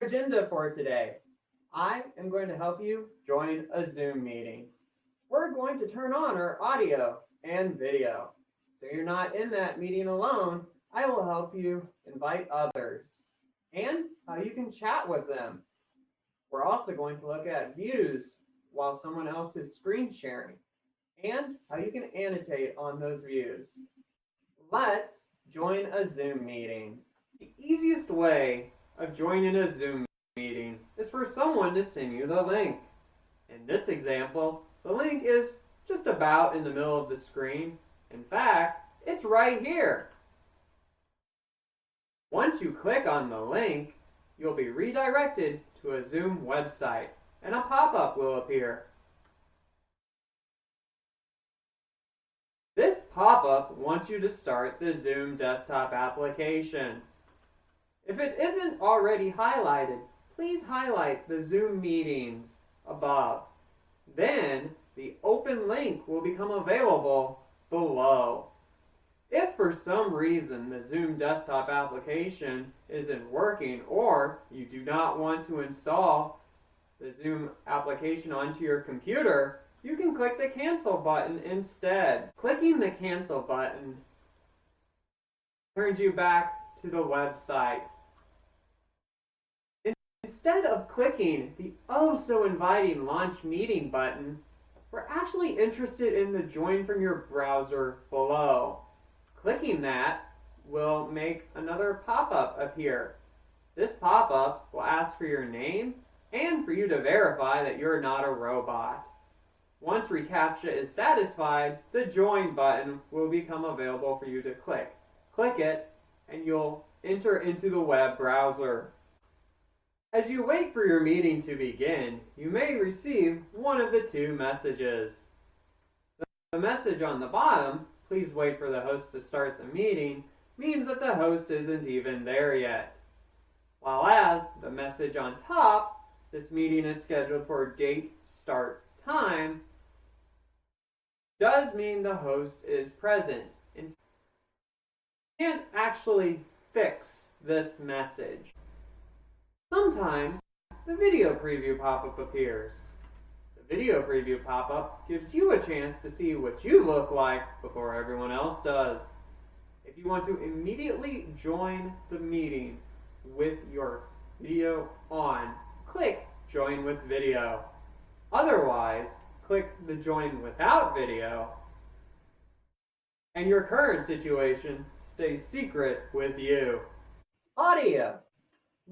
Agenda for today. I am going to help you join a Zoom meeting. We're going to turn on our audio and video. So you're not in that meeting alone. I will help you invite others and how you can chat with them. We're also going to look at views while someone else is screen sharing and how you can annotate on those views. Let's join a Zoom meeting. The easiest way of joining a Zoom meeting is for someone to send you the link. In this example, the link is just about in the middle of the screen. In fact, it's right here. Once you click on the link, you'll be redirected to a Zoom website and a pop-up will appear. This pop-up wants you to start the Zoom desktop application. If it isn't already highlighted, please highlight the Zoom meetings above. Then the open link will become available below. If for some reason the Zoom desktop application isn't working or you do not want to install the Zoom application onto your computer, you can click the cancel button instead. Clicking the cancel button turns you back to the website. Instead of clicking the oh so inviting launch meeting button, we're actually interested in the join from your browser below. Clicking that will make another pop-up appear. This pop-up will ask for your name and for you to verify that you're not a robot. Once reCAPTCHA is satisfied, the join button will become available for you to click. Click it and you'll enter into the web browser. As you wait for your meeting to begin, you may receive one of the two messages. The message on the bottom, please wait for the host to start the meeting, means that the host isn't even there yet. While as the message on top, this meeting is scheduled for date, start, time, does mean the host is present. And you can't actually fix this message. Sometimes the video preview pop-up appears. The video preview pop-up gives you a chance to see what you look like before everyone else does. If you want to immediately join the meeting with your video on, click Join with Video. Otherwise, click the Join Without Video, and your current situation stays secret with you. Audio.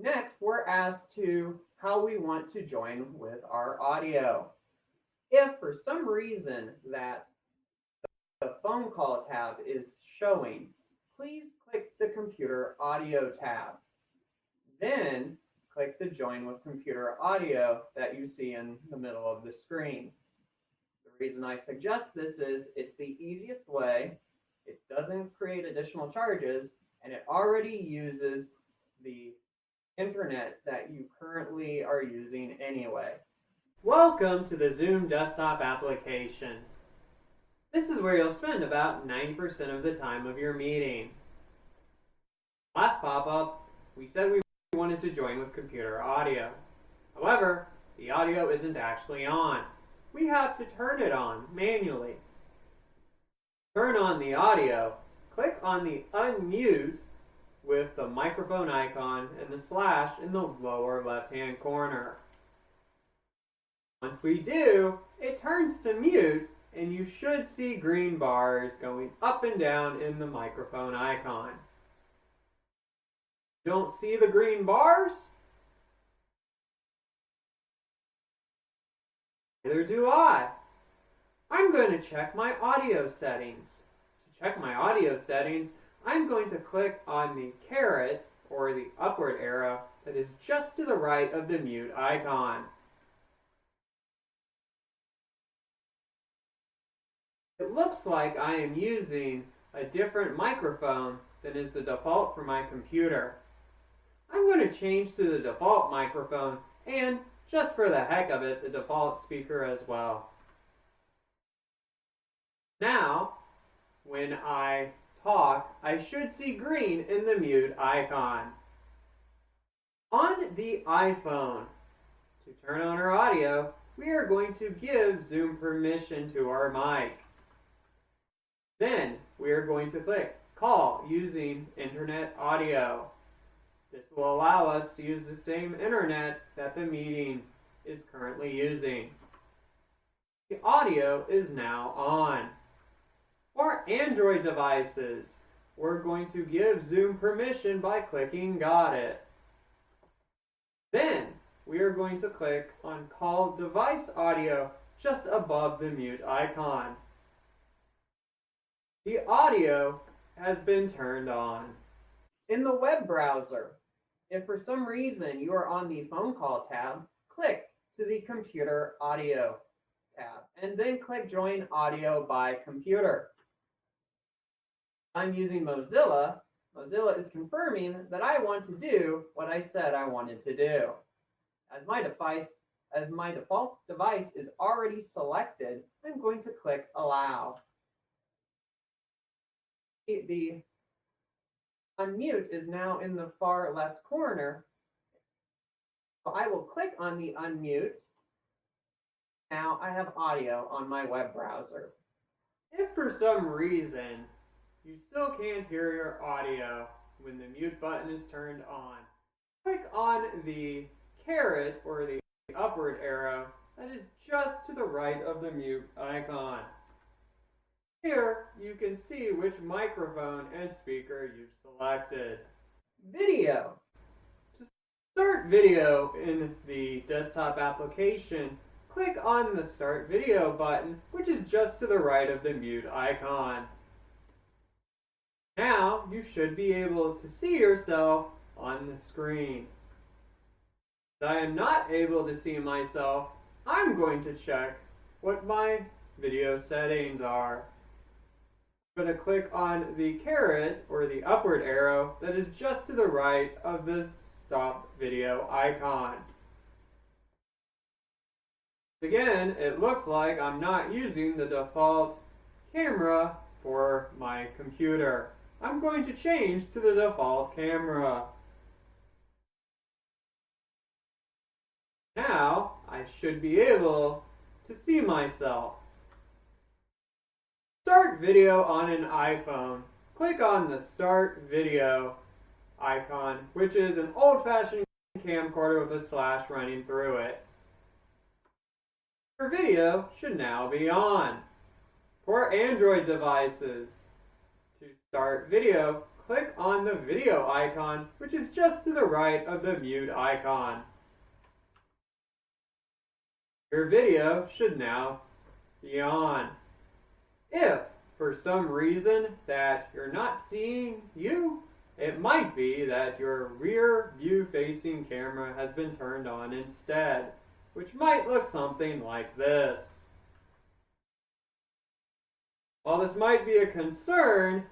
Next, we're asked to how we want to join with our audio. If for some reason that the phone call tab is showing, please click the computer audio tab. Then click the join with computer audio that you see in the middle of the screen. The reason I suggest this is it's the easiest way, it doesn't create additional charges, and it already uses the internet that you currently are using anyway. Welcome to the Zoom desktop application. This is where you'll spend about 90% of the time of your meeting. Last pop-up, we said we wanted to join with computer audio. However, the audio isn't actually on. We have to turn it on manually. Turn on the audio, click on the unmute with the microphone icon and the slash in the lower left-hand corner. Once we do, it turns to mute and you should see green bars going up and down in the microphone icon. Don't see the green bars? Neither do I. I'm going to check my audio settings. To check my audio settings, I'm going to click on the caret, or the upward arrow, that is just to the right of the mute icon. It looks like I am using a different microphone than is the default for my computer. I'm going to change to the default microphone and, just for the heck of it, the default speaker as well. Now, when I talk, I should see green in the mute icon. On the iPhone, to turn on our audio, we are going to give Zoom permission to our mic. Then we are going to click Call using Internet Audio. This will allow us to use the same internet that the meeting is currently using. The audio is now on. For Android devices, we're going to give Zoom permission by clicking Got It. Then we are going to click on Call Device Audio just above the mute icon. The audio has been turned on. In the web browser, if for some reason you are on the phone call tab, click to the computer audio tab and then click Join Audio by Computer. I'm using Mozilla. Mozilla is confirming that I want to do what I said I wanted to do. As my default device is already selected, I'm going to click Allow. The unmute is now in the far left corner. So I will click on the unmute. Now I have audio on my web browser. If for some reason you still can't hear your audio when the mute button is turned on, click on the caret or the upward arrow that is just to the right of the mute icon. Here you can see which microphone and speaker you've selected. Video. To start video in the desktop application, click on the Start Video button, which is just to the right of the mute icon. Now you should be able to see yourself on the screen. If I am not able to see myself, I'm going to check what my video settings are. I'm going to click on the caret or the upward arrow that is just to the right of the Stop Video icon. Again, it looks like I'm not using the default camera for my computer. I'm going to change to the default camera. Now I should be able to see myself. Start video on an iPhone. Click on the Start Video icon, which is an old-fashioned camcorder with a slash running through it. Your video should now be on. For Android devices, to start video, click on the video icon, which is just to the right of the mute icon. Your video should now be on. If, for some reason, that you're not seeing you, it might be that your rear view facing camera has been turned on instead, which might look something like this. While this might be a concern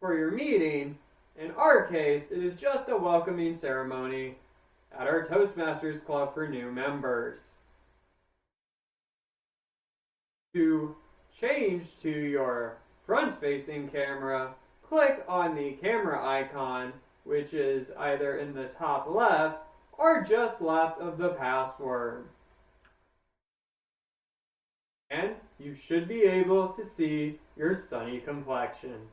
for your meeting, in our case, it is just a welcoming ceremony at our Toastmasters Club for new members. To change to your front-facing camera, click on the camera icon, which is either in the top left or just left of the password. And you should be able to see your sunny complexion.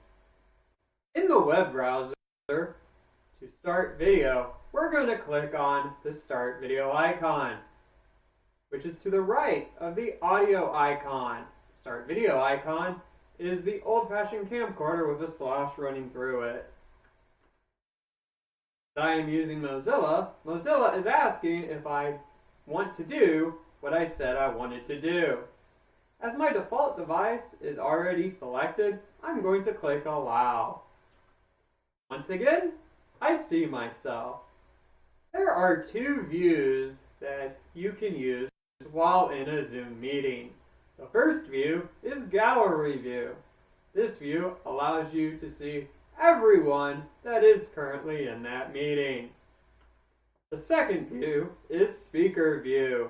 In the web browser, to start video, we're going to click on the Start Video icon, which is to the right of the audio icon. The Start Video icon is the old-fashioned camcorder with a slash running through it. I am using Mozilla. Mozilla is asking if I want to do what I said I wanted to do. As my default device is already selected, I'm going to click Allow. Once again, I see myself. There are two views that you can use while in a Zoom meeting. The first view is Gallery View. This view allows you to see everyone that is currently in that meeting. The second view is Speaker View.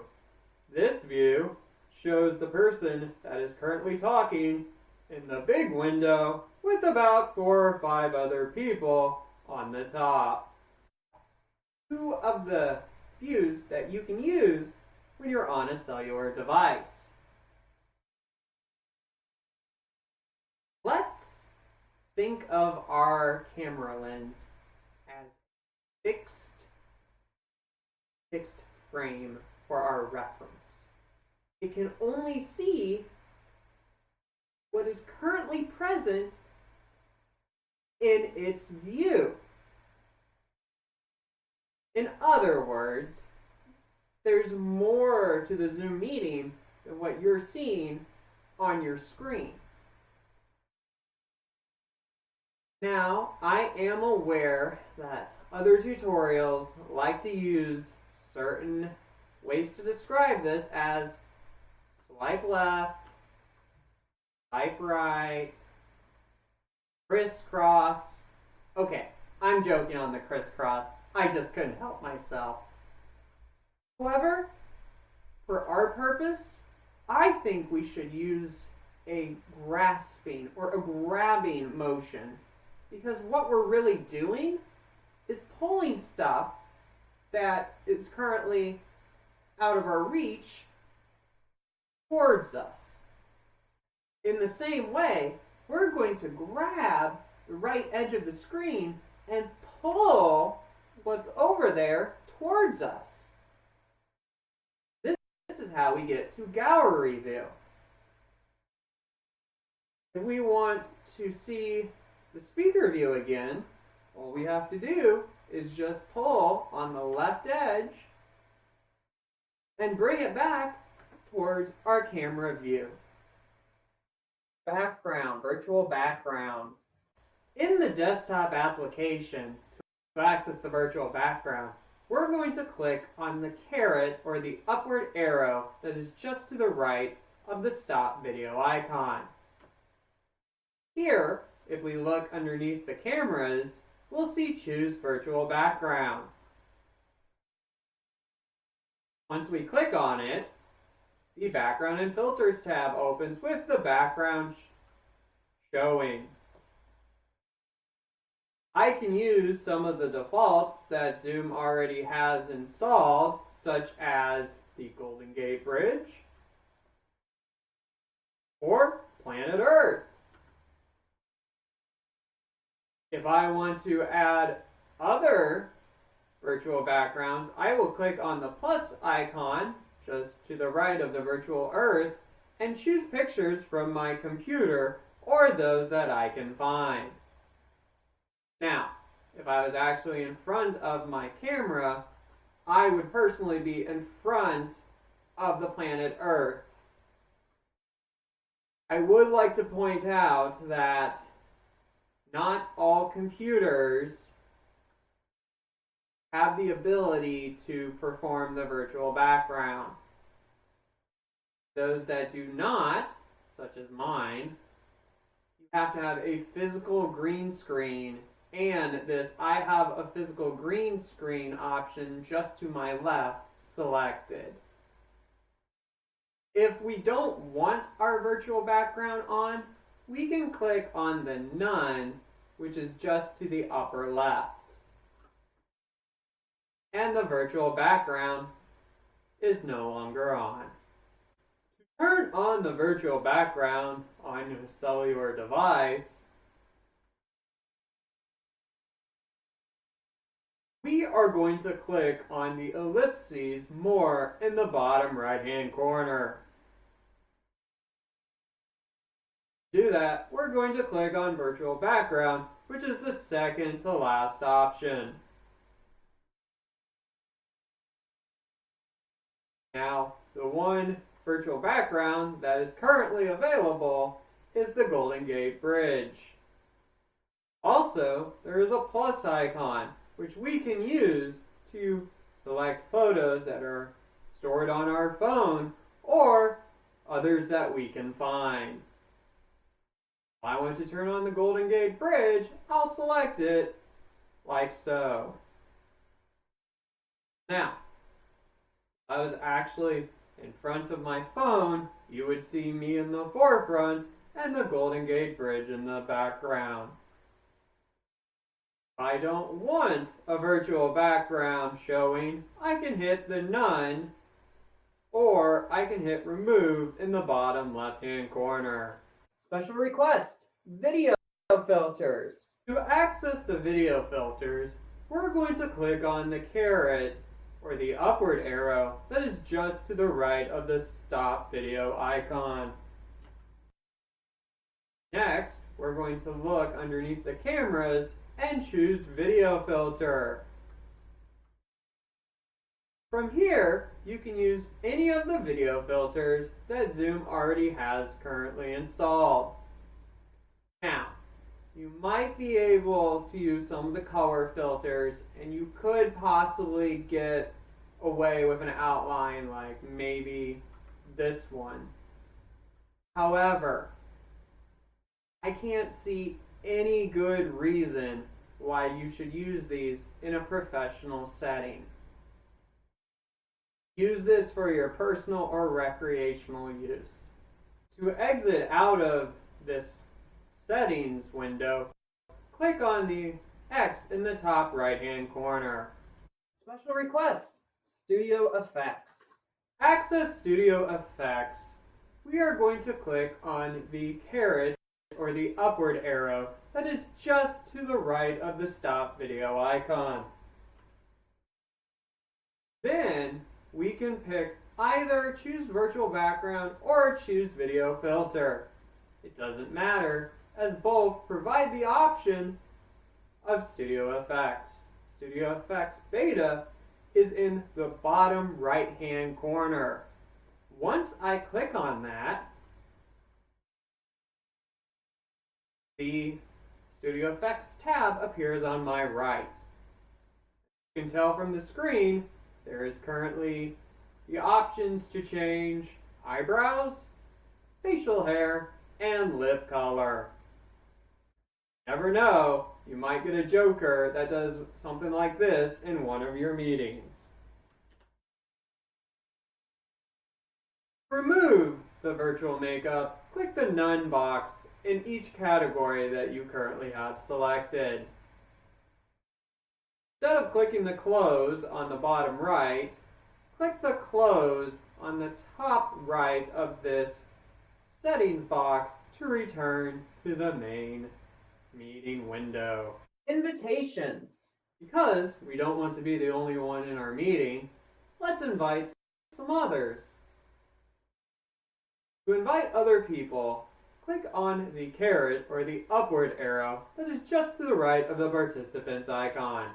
This view shows the person that is currently talking in the big window with about 4 or 5 other people on the top. two of the views that you can use when you're on a cellular device. Let's think of our camera lens as fixed frame for our reference. It can only see what is currently present in its view. In other words, there's more to the Zoom meeting than what you're seeing on your screen. Now, I am aware that other tutorials like to use certain ways to describe this as swipe left, swipe right, crisscross. Okay, I'm joking on the crisscross. I just couldn't help myself. However, for our purpose, I think we should use a grasping or a grabbing motion, because what we're really doing is pulling stuff that is currently out of our reach towards us. In the same way, we're going to grab the right edge of the screen and pull what's over there towards us. This is how we get to gallery view. If we want to see the speaker view again, all we have to do is just pull on the left edge and bring it back towards our camera view. Background, virtual background. In the desktop application, to access the virtual background, we're going to click on the caret or the upward arrow that is just to the right of the stop video icon. Here, if we look underneath the cameras, we'll see choose virtual background. Once we click on it, the background and filters tab opens with the background showing. I can use some of the defaults that Zoom already has installed, such as the Golden Gate Bridge or Planet Earth. If I want to add other virtual backgrounds, I will click on the plus icon just to the right of the virtual Earth and choose pictures from my computer or those that I can find. Now, if I was actually in front of my camera, I would personally be in front of the planet Earth. I would like to point out that not all computers have the ability to perform the virtual background. Those that do not, such as mine, you have to have a physical green screen, and this I have a physical green screen option just to my left selected. If we don't want our virtual background on, we can click on the none, which is just to the upper left. And the virtual background is no longer on. To turn on the virtual background on your cellular device, we are going to click on the ellipses more in the bottom right-hand corner. To do that, we're going to click on virtual background, which is the second to last option. Now, the one virtual background that is currently available is the Golden Gate Bridge. Also, there is a plus icon, which we can use to select photos that are stored on our phone or others that we can find. If I want to turn on the Golden Gate Bridge, I'll select it like so. Now, if I was actually in front of my phone, you would see me in the forefront and the Golden Gate Bridge in the background. If I don't want a virtual background showing, I can hit the None, or I can hit Remove in the bottom left-hand corner. Special request, video filters. To access the video filters, we're going to click on the caret, or the upward arrow, that is just to the right of the stop video icon. Next, we're going to look underneath the cameras and choose video filter. From here, you can use any of the video filters that Zoom already has currently installed. Now, you might be able to use some of the color filters, and you could possibly get away with an outline like maybe this one. However, I can't see any good reason why you should use these in a professional setting. Use this for your personal or recreational use. To exit out of this settings window, click on the X in the top right-hand corner. Special request, Studio Effects. Access Studio Effects. We are going to click on the caret, or the upward arrow, that is just to the right of the stop video icon. Then we can pick either choose virtual background or choose video filter. It doesn't matter, as both provide the option of Studio Effects. Studio Effects Beta is in the bottom right-hand corner. Once I click on that, the Studio Effects tab appears on my right. You can tell from the screen there is currently the options to change eyebrows, facial hair, and lip color. Never know, you might get a joker that does something like this in one of your meetings. To remove the virtual makeup, click the None box in each category that you currently have selected. Instead of clicking the close on the bottom right, click the close on the top right of this settings box to return to the main meeting window. Invitations. Because we don't want to be the only one in our meeting, let's invite some others. To invite other people, click on the caret, or the upward arrow, that is just to the right of the participants icon.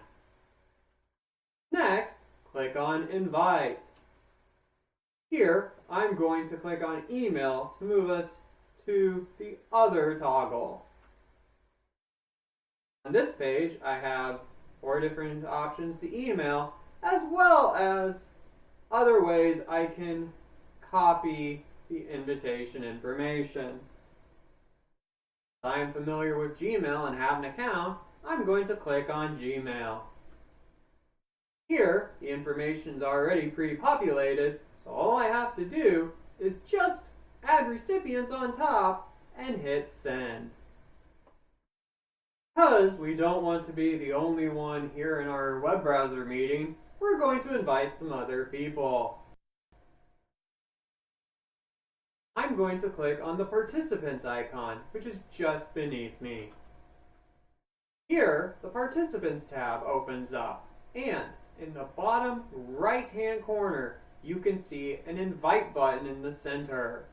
Next, click on Invite. Here, I'm going to click on Email to move us to the other toggle. On this page, I have 4 different options to email, as well as other ways I can copy the invitation information. If I'm familiar with Gmail and have an account, I'm going to click on Gmail. Here, the information is already pre-populated, so all I have to do is just add recipients on top and hit send. Because we don't want to be the only one here in our web browser meeting, we're going to invite some other people. I'm going to click on the participants icon, which is just beneath me. Here, the participants tab opens up, and in the bottom right-hand corner, you can see an invite button in the center.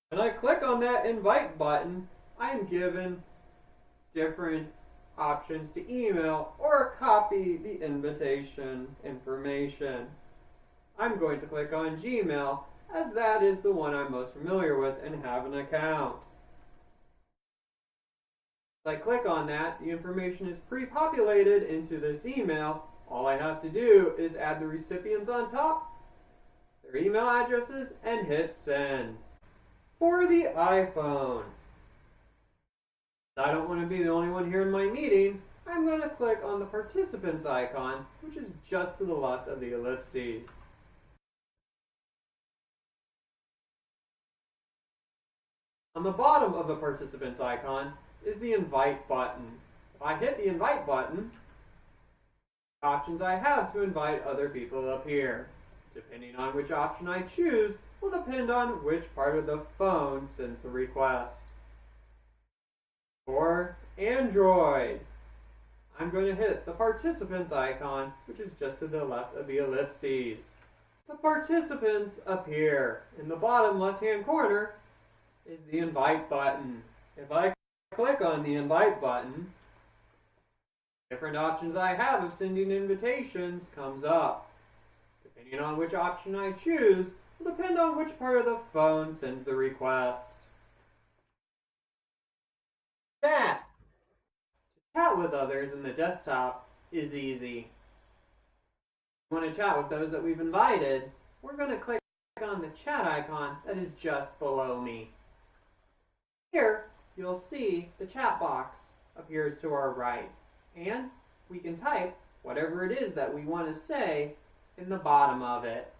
When I click on that invite button, I am given different options to email or copy the invitation information. I'm going to click on Gmail, as that is the one I'm most familiar with and have an account. As I click on that, the information is pre-populated into this email. All I have to do is add the recipients on top, their email addresses, and hit send. For the iPhone, I don't want to be the only one here in my meeting, I'm going to click on the participants icon, which is just to the left of the ellipses. On the bottom of the participants icon is the invite button. If I hit the invite button, the options I have to invite other people appear. Depending on which option I choose will depend on which part of the phone sends the request. For Android, I'm going to hit the participants icon, which is just to the left of the ellipses. The participants appear. In the bottom left-hand corner is the invite button. If I click on the invite button, different options I have of sending invitations comes up. Depending on which option I choose will depend on which part of the phone sends the request. Chat. To chat with others in the desktop is easy. If you want to chat with those that we've invited, we're going to click on the chat icon that is just below me. Here, you'll see the chat box appears to our right, and we can type whatever it is that we want to say in the bottom of it.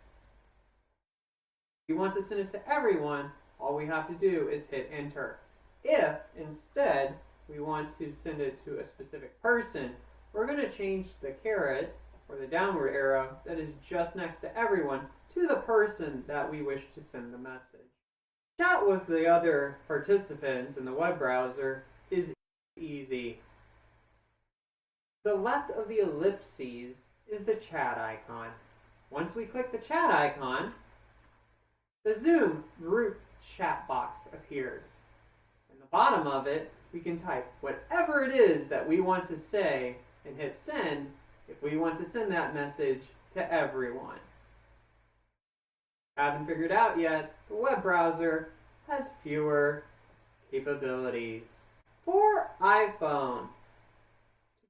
If we want to send it to everyone, all we have to do is hit enter. If instead we want to send it to a specific person, we're going to change the caret or the downward arrow that is just next to everyone to the person that we wish to send the message. Chat with the other participants in the web browser is easy. To the left of the ellipses is the chat icon. Once we click the chat icon, the Zoom group chat box appears. In the bottom of it, we can type whatever it is that we want to say and hit send if we want to send that message to everyone. Haven't figured out yet, the web browser has fewer capabilities. For iPhone,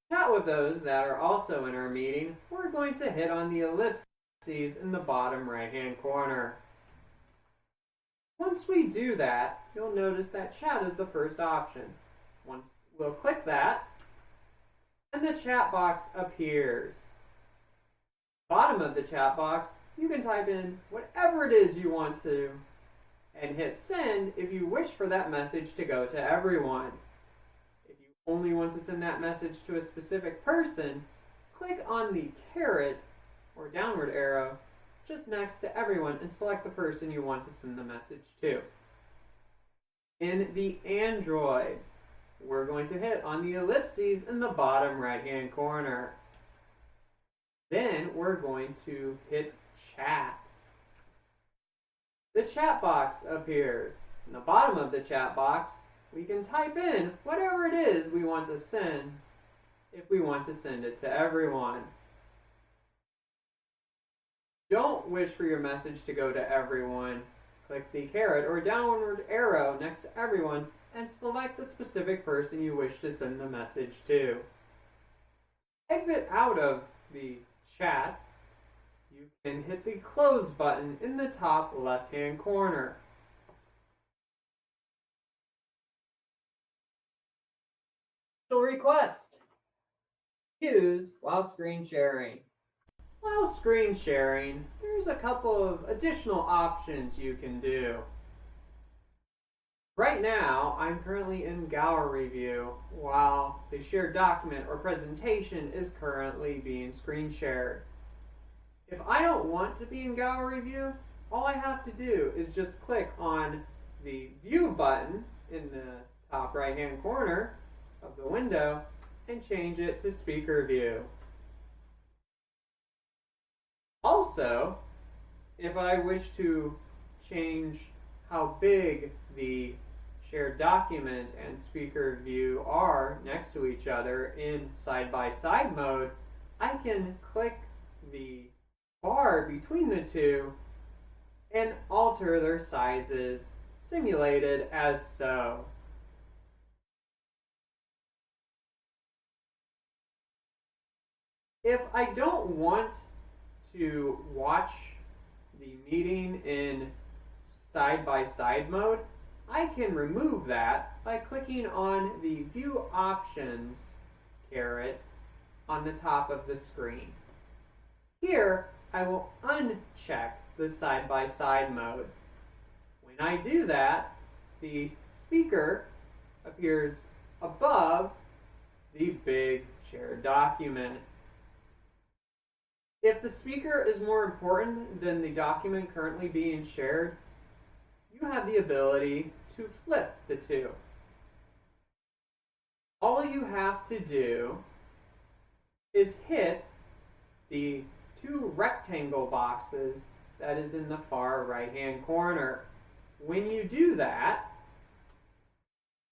to chat with those that are also in our meeting, we're going to hit on the ellipses in the bottom right-hand corner. Once we do that, you'll notice that chat is the first option. Once we'll click that, and the chat box appears. Bottom of the chat box, you can type in whatever it is you want to and hit send if you wish for that message to go to everyone. If you only want to send that message to a specific person, click on the caret or downward arrow just next to everyone and select the person you want to send the message to. In the Android, we're going to hit on the ellipses in the bottom right-hand corner. Then we're going to hit chat. The chat box appears. In the bottom of the chat box, we can type in whatever it is we want to send if we want to send it to everyone. Don't wish for your message to go to everyone. Click the caret or downward arrow next to everyone and select the specific person you wish to send the message to. Exit out of the chat. You can hit the close button in the top left-hand corner. Special request. Use while screen sharing. While screen sharing, there's a couple of additional options you can do. Right now, I'm currently in gallery view while the shared document or presentation is currently being screen shared. If I don't want to be in gallery view, all I have to do is just click on the view button in the top right-hand corner of the window and change it to speaker view. Also, if I wish to change how big the shared document and speaker view are next to each other in side-by-side mode, I can click the bar between the two and alter their sizes, simulated as so. If I don't want to watch the meeting in side-by-side mode, I can remove that by clicking on the View Options caret on the top of the screen. Here, I will uncheck the side-by-side mode. When I do that, the speaker appears above the shared document. If the speaker is more important than the document currently being shared, you have the ability to flip the two. All you have to do is hit the two rectangle boxes that is in the far right-hand corner. When you do that,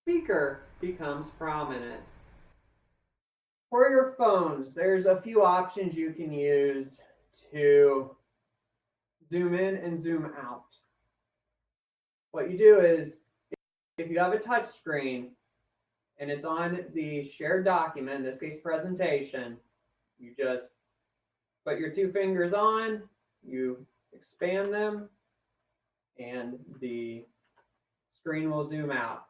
speaker becomes prominent. For your phones, there's a few options you can use to zoom in and zoom out. What you do is, if you have a touch screen and it's on the shared document, in this case presentation, you just put your two fingers on, you expand them, and the screen will zoom out.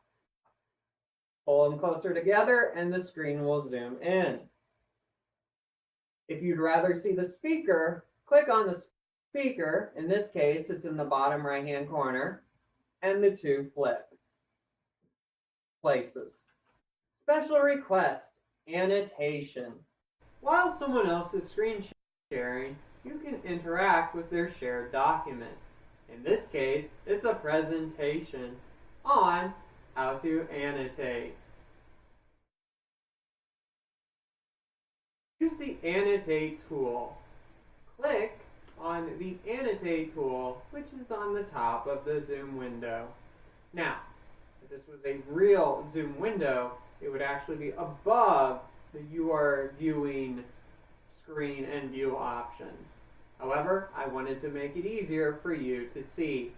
Pull them closer together and the screen will zoom in. If you'd rather see the speaker, click on the speaker. In this case, it's in the bottom right-hand corner, and the two flip places. Special request, annotation. While someone else is screen sharing, you can interact with their shared document. In this case, it's a presentation on how to annotate. Use the Annotate tool. Click on the Annotate tool, which is on the top of the Zoom window. Now, if this was a real Zoom window, it would actually be above the You Are Viewing screen and view options. However, I wanted to make it easier for you to see.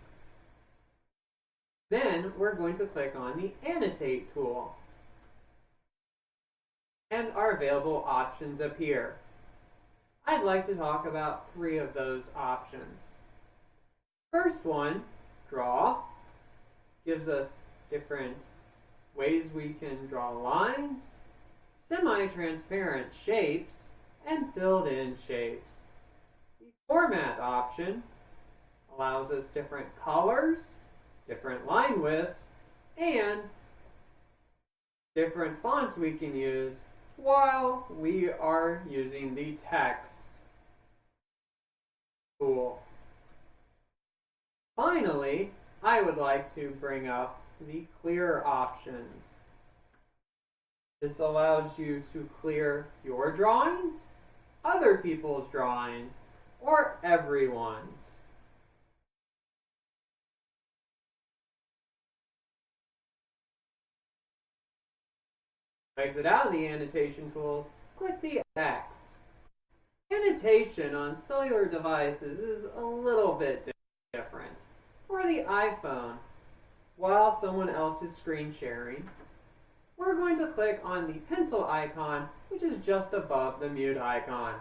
Then we're going to click on the Annotate tool, and our available options appear. I'd like to talk about three of those options. First one, Draw, gives us different ways we can draw lines, semi-transparent shapes, and filled-in shapes. The Format option allows us different colors, different line widths, and different fonts we can use while we are using the text tool. Finally, I would like to bring up the clear options. This allows you to clear your drawings, other people's drawings, or everyone's. To exit out of the annotation tools, click the X. Annotation on cellular devices is a little bit different. For the iPhone, while someone else is screen sharing, we're going to click on the pencil icon, which is just above the mute icon.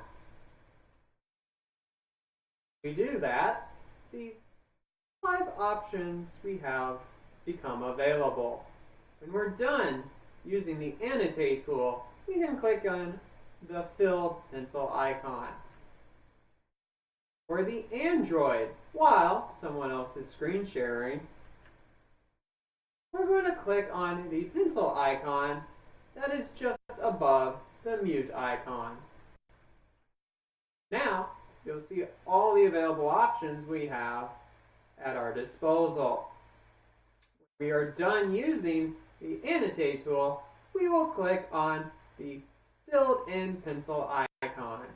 When we do that, the 5 options we have become available. When we're done using the Annotate tool, we can click on the filled pencil icon. For the Android, while someone else is screen sharing, we're going to click on the pencil icon that is just above the mute icon. Now, you'll see all the available options we have at our disposal. When we are done using the Annotate tool, we will click on the filled-in pencil icon.